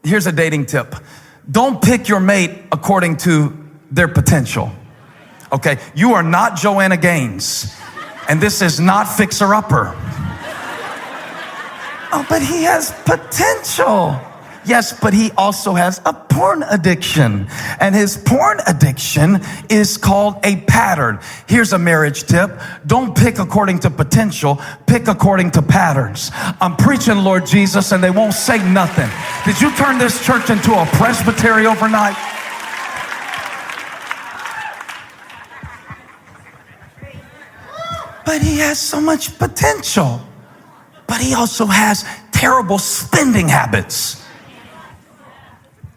Here's a dating tip. Don't pick your mate according to their potential. Okay, you are not Joanna Gaines, and this is not Fixer Upper. Oh, but he has potential. Yes, but he also has a porn addiction, and his porn addiction is called a pattern. Here's a marriage tip. Don't pick according to potential, pick according to patterns. I'm preaching, Lord Jesus, and they won't say nothing. Did you turn this church into a presbytery overnight? But he has so much potential, but he also has terrible spending habits.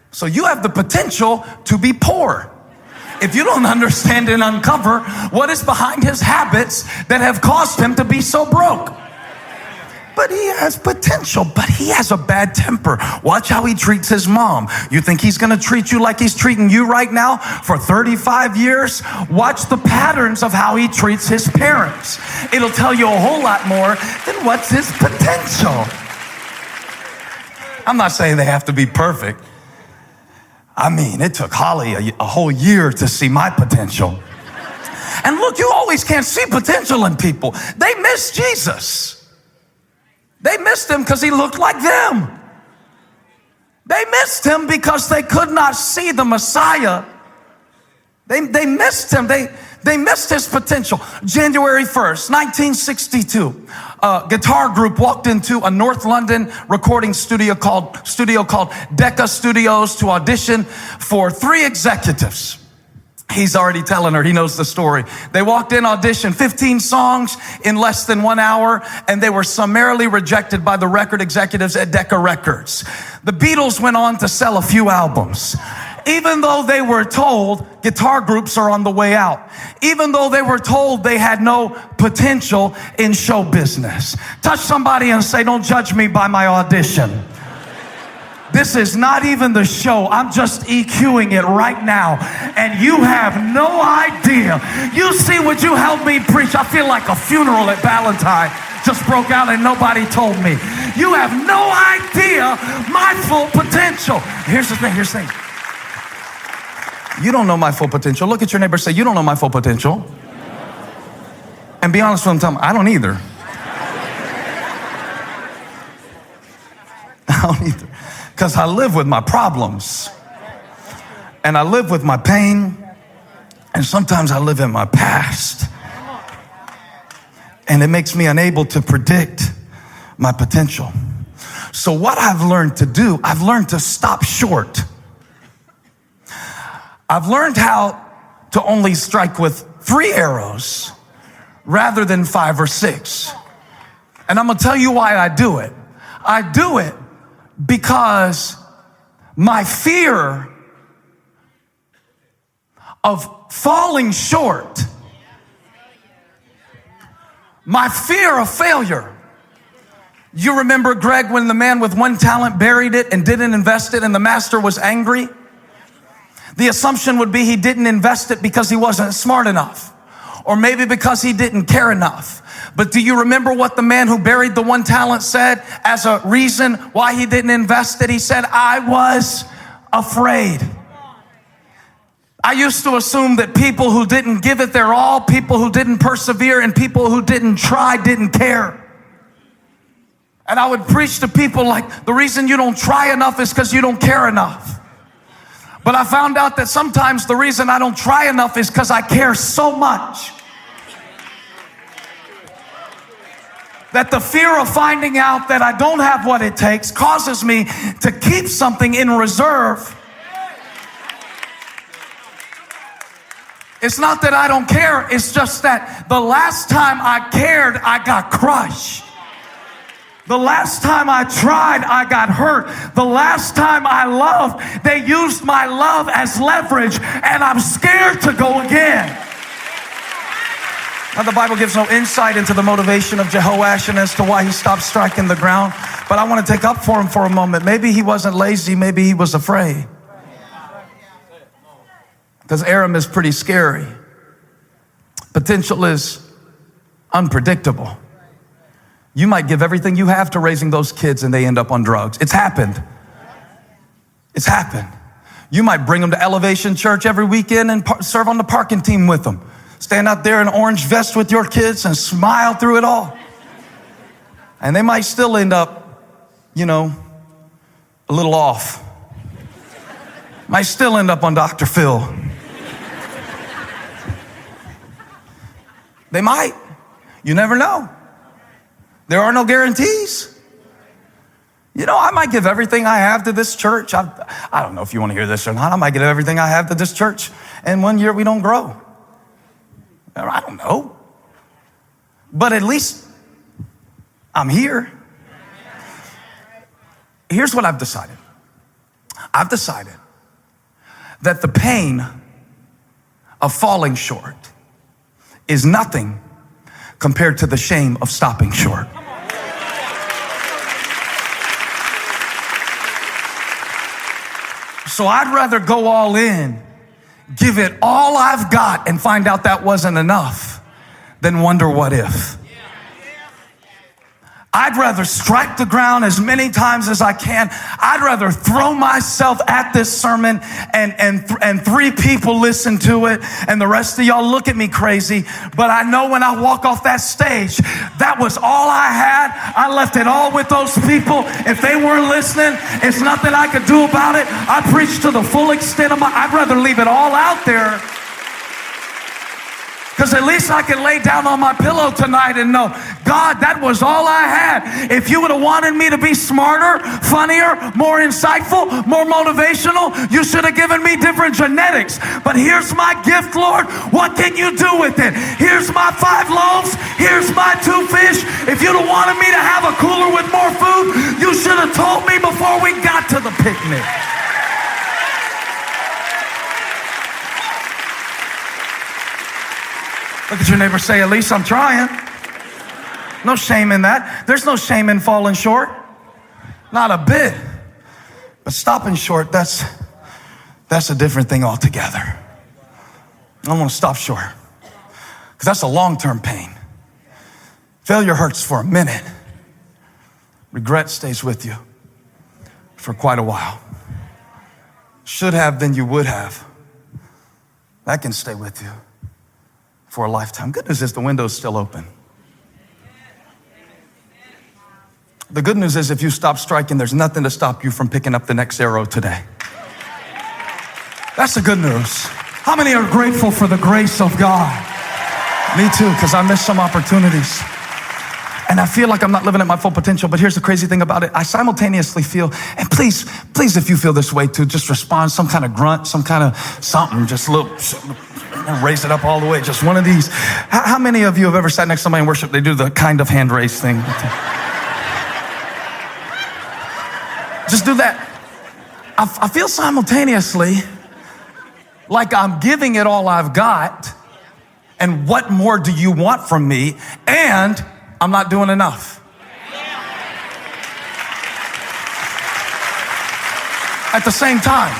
So you have the potential to be poor if you don't understand and uncover what is behind his habits that have caused him to be so broke. But he has potential, but he has a bad temper. Watch how he treats his mom. You think he's going to treat you like he's treating you right now for 35 years? Watch the patterns of how he treats his parents. It'll tell you a whole lot more than what's his potential. I'm not saying they have to be perfect. I mean, it took Holly a whole year to see my potential. And look, you always can't see potential in people. They miss Jesus. They missed him because he looked like them. They missed him because they could not see the Messiah. They missed him. They missed his potential. January 1st, 1962, a guitar group walked into a North London recording studio called Decca Studios to audition for 3 executives. He's already telling her, he knows the story. They walked in, auditioned 15 songs in less than 1 hour, and they were summarily rejected by the record executives at Decca Records. The Beatles went on to sell a few albums. Even though they were told guitar groups are on the way out. Even though they were told they had no potential in show business. Touch somebody and say, don't judge me by my audition. This is not even the show. I'm just EQing it right now. And you have no idea. You see what you helped me preach. I feel like a funeral at Valentine just broke out and nobody told me. You have no idea my full potential. Here's the thing. You don't know my full potential. Look at your neighbor and say, you don't know my full potential. And be honest with them, tell them, I don't either. I don't either. Because I live with my problems. And I live with my pain. And sometimes I live in my past. And it makes me unable to predict my potential. So what I've learned to do, I've learned to stop short. I've learned how to only strike with 3 arrows rather than 5 or 6. And I'm going to tell you why I do it. I do it because my fear of falling short, my fear of failure. You remember, Greg, when the man with 1 talent buried it and didn't invest it and the master was angry? The assumption would be he didn't invest it because he wasn't smart enough, or maybe because he didn't care enough. But do you remember what the man who buried the 1 talent said as a reason why he didn't invest it? He said, I was afraid. I used to assume that people who didn't give it their all, people who didn't persevere, and people who didn't try didn't care. And I would preach to people like, the reason you don't try enough is because you don't care enough. But I found out that sometimes the reason I don't try enough is because I care so much that the fear of finding out that I don't have what it takes causes me to keep something in reserve. It's not that I don't care. It's just that the last time I cared, I got crushed. The last time I tried, I got hurt. The last time I loved, they used my love as leverage, and I'm scared to go again. Now, the Bible gives no insight into the motivation of Jehoash as to why he stopped striking the ground, but I want to take up for him for a moment. Maybe he wasn't lazy, maybe he was afraid. Because Aram is pretty scary. Potential is unpredictable. You might give everything you have to raising those kids and they end up on drugs. It's happened. It's happened. You might bring them to Elevation Church every weekend and serve on the parking team with them. Stand out there in an orange vest with your kids and smile through it all. And they might still end up, a little off. Might still end up on Dr. Phil. They might. You never know. There are no guarantees. I might give everything I have to this church. I don't know if you want to hear this or not. I might give everything I have to this church, and 1 year we don't grow. I don't know. But at least I'm here. Here's what I've decided. I've decided that the pain of falling short is nothing compared to the shame of stopping short. So I'd rather go all in, give it all I've got, and find out that wasn't enough than wonder what if. I'd rather strike the ground as many times as I can. I'd rather throw myself at this sermon and 3 people listen to it and the rest of y'all look at me crazy. But I know when I walk off that stage, that was all I had. I left it all with those people. If they weren't listening, it's nothing I could do about it. I preached to the full extent of I'd rather leave it all out there. Because at least I can lay down on my pillow tonight and know, God, that was all I had. If you would have wanted me to be smarter, funnier, more insightful, more motivational, you should have given me different genetics. But here's my gift, Lord. What can you do with it? Here's my 5 loaves. Here's my 2 fish. If you'd have wanted me to have a cooler with more food, you should have told me before we got to the picnic. Look at your neighbor, say, at least I'm trying. No shame in that. There's no shame in falling short. Not a bit. But stopping short, that's a different thing altogether. I don't want to stop short because that's a long-term pain. Failure hurts for a minute. Regret stays with you for quite a while. Should have, then you would have. That can stay with you for a lifetime. Good news is the window's still open. The good news is if you stop striking, there's nothing to stop you from picking up the next arrow today. That's the good news. How many are grateful for the grace of God? Me too, because I missed some opportunities. And I feel like I'm not living at my full potential, but here's the crazy thing about it. I simultaneously feel, and please, if you feel this way too, just respond, some kind of grunt, some kind of something, just a little, raise it up all the way, just one of these. How many of you have ever sat next to somebody in worship? They do the kind of hand raise thing. Just do that. I feel simultaneously like I'm giving it all I've got, and what more do you want from me? And I'm not doing enough. At the same time.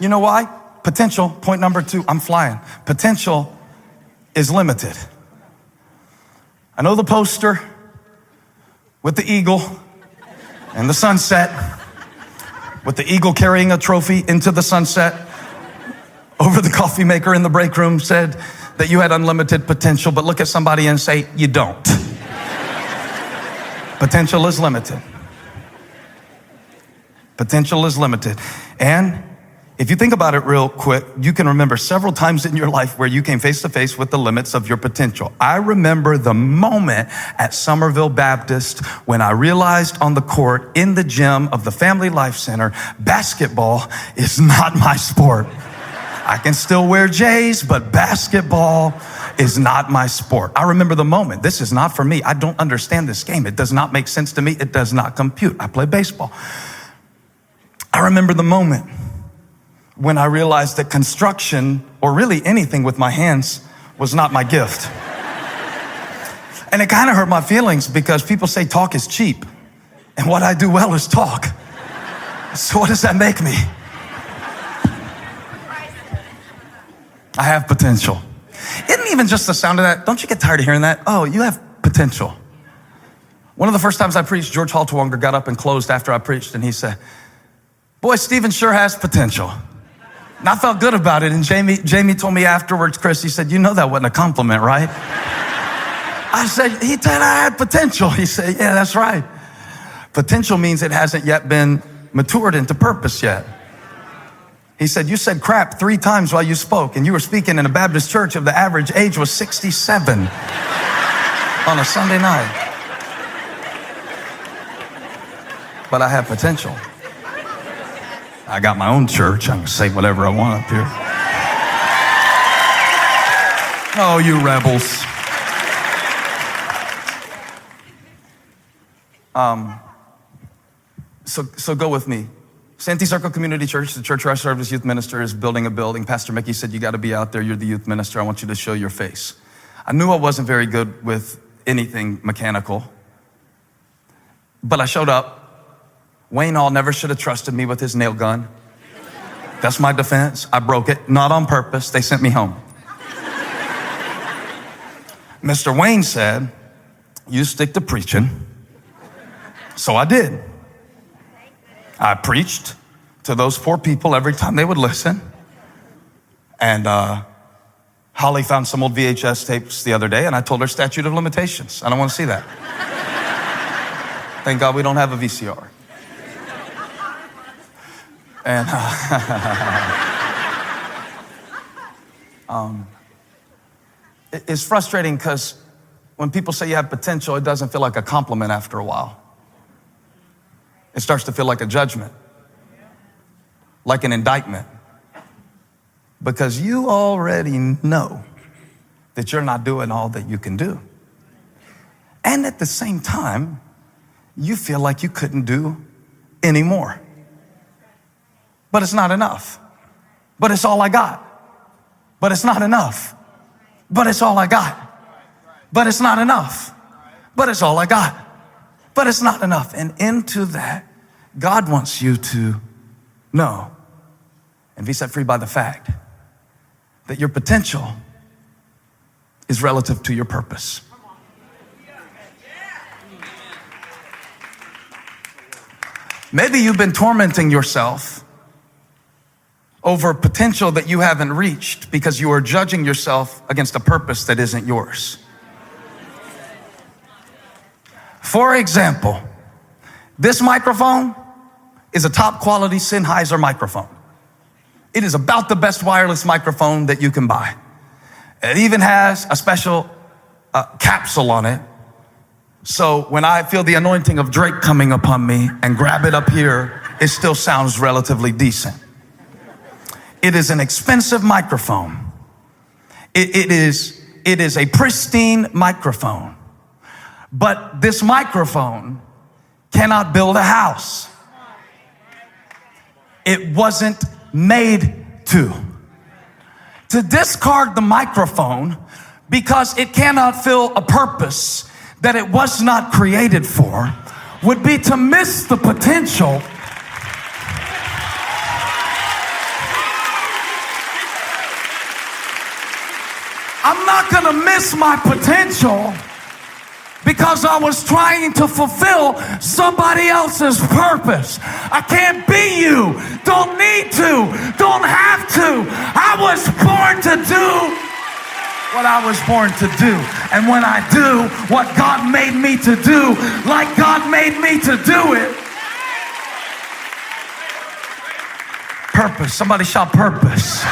You know why? Potential, point number 2, I'm flying. Potential is limited. I know the poster with the eagle and the sunset, with the eagle carrying a trophy into the sunset over the coffee maker in the break room said that you had unlimited potential, but look at somebody and say, you don't. Potential is limited. Potential is limited. And if you think about it real quick, you can remember several times in your life where you came face to face with the limits of your potential. I remember the moment at Somerville Baptist when I realized on the court in the gym of the Family Life Center, basketball is not my sport. I can still wear J's, but basketball is not my sport. I remember the moment. This is not for me. I don't understand this game. It does not make sense to me. It does not compute. I play baseball. I remember the moment when I realized that construction, or really anything with my hands, was not my gift. And it kind of hurt my feelings because people say talk is cheap. And what I do well is talk. So what does that make me? I have potential. Isn't even just the sound of that, don't you get tired of hearing that? Oh, you have potential. One of the first times I preached, George Halterwanger got up and closed after I preached, and he said, boy, Stephen sure has potential. And I felt good about it, and Jamie told me afterwards, Chris, he said, you know that wasn't a compliment, right? I said, he said I had potential. He said, yeah, that's right. Potential means it hasn't yet been matured into purpose yet. He said, you said crap 3 times while you spoke, and you were speaking in a Baptist church of the average age was 67 on a Sunday night. But I have potential. I got my own church. I can say whatever I want up here. Oh, you rebels. So go with me. Santee Circle Community Church, the church where I serve as youth minister, is building a building. Pastor Mickey said, you got to be out there. You're the youth minister. I want you to show your face. I knew I wasn't very good with anything mechanical, but I showed up. Wayne Hall never should have trusted me with his nail gun. That's my defense. I broke it, not on purpose. They sent me home. Mr. Wayne said, you stick to preaching. So I did. I preached to those poor people every time they would listen. And Holly found some old VHS tapes the other day, and I told her statute of limitations. I don't want to see that. Thank God we don't have a VCR. And it's frustrating because when people say you have potential, it doesn't feel like a compliment after a while. It starts to feel like a judgment, like an indictment, because you already know that you're not doing all that you can do. And at the same time, you feel like you couldn't do any more. But it's not enough. But it's all I got. But it's not enough. But it's all I got. But it's not enough. But it's all I got. But it's not enough. And into that, God wants you to know and be set free by the fact that your potential is relative to your purpose. Maybe you've been tormenting yourself over potential that you haven't reached because you are judging yourself against a purpose that isn't yours. For example, this microphone is a top quality Sennheiser microphone. It is about the best wireless microphone that you can buy. It even has a special capsule on it. So when I feel the anointing of Drake coming upon me and grab it up here, it still sounds relatively decent. It is an expensive microphone. It is a pristine microphone. But this microphone cannot build a house. It wasn't made to. To discard the microphone because it cannot fill a purpose that it was not created for would be to miss the potential I'm not going to miss my potential because I was trying to fulfill somebody else's purpose. I can't be you. Don't need to. Don't have to. I was born to do what I was born to do. And when I do what God made me to do, like God made me to do it, purpose. Somebody shout purpose.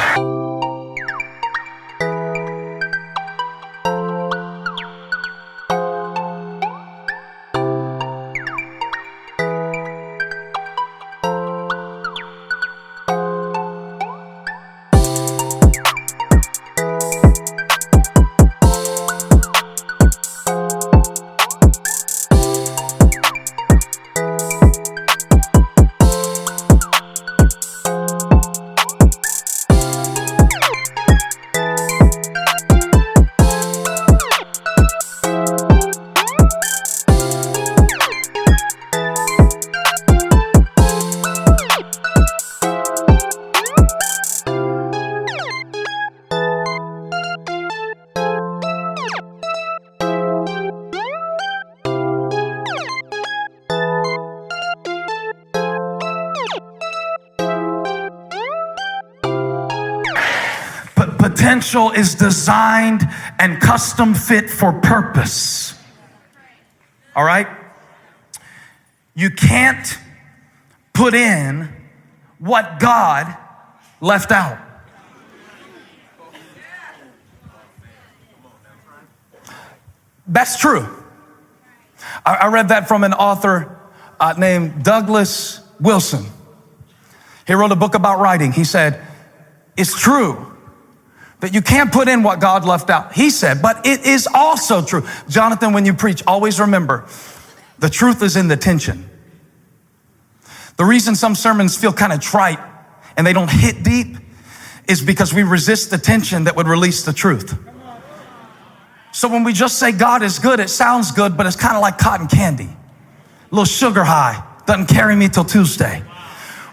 potential is designed and custom fit for purpose. All right? You can't put in what God left out. That's true. I read that from an author named Douglas Wilson. He wrote a book about writing. He said, it's true that you can't put in what God left out. He said, but it is also true. Jonathan, when you preach, always remember, the truth is in the tension. The reason some sermons feel kind of trite and they don't hit deep is because we resist the tension that would release the truth. So when we just say God is good, it sounds good, but it's kind of like cotton candy. A little sugar high, doesn't carry me till Tuesday.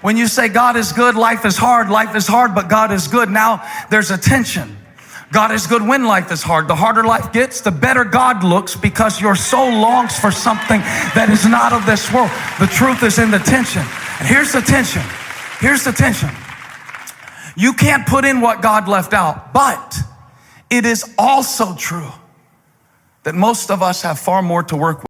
When you say God is good, life is hard, but God is good. Now there's a tension. God is good when life is hard. The harder life gets, the better God looks, because your soul longs for something that is not of this world. The truth is in the tension. And here's the tension. Here's the tension. You can't put in what God left out, but it is also true that most of us have far more to work with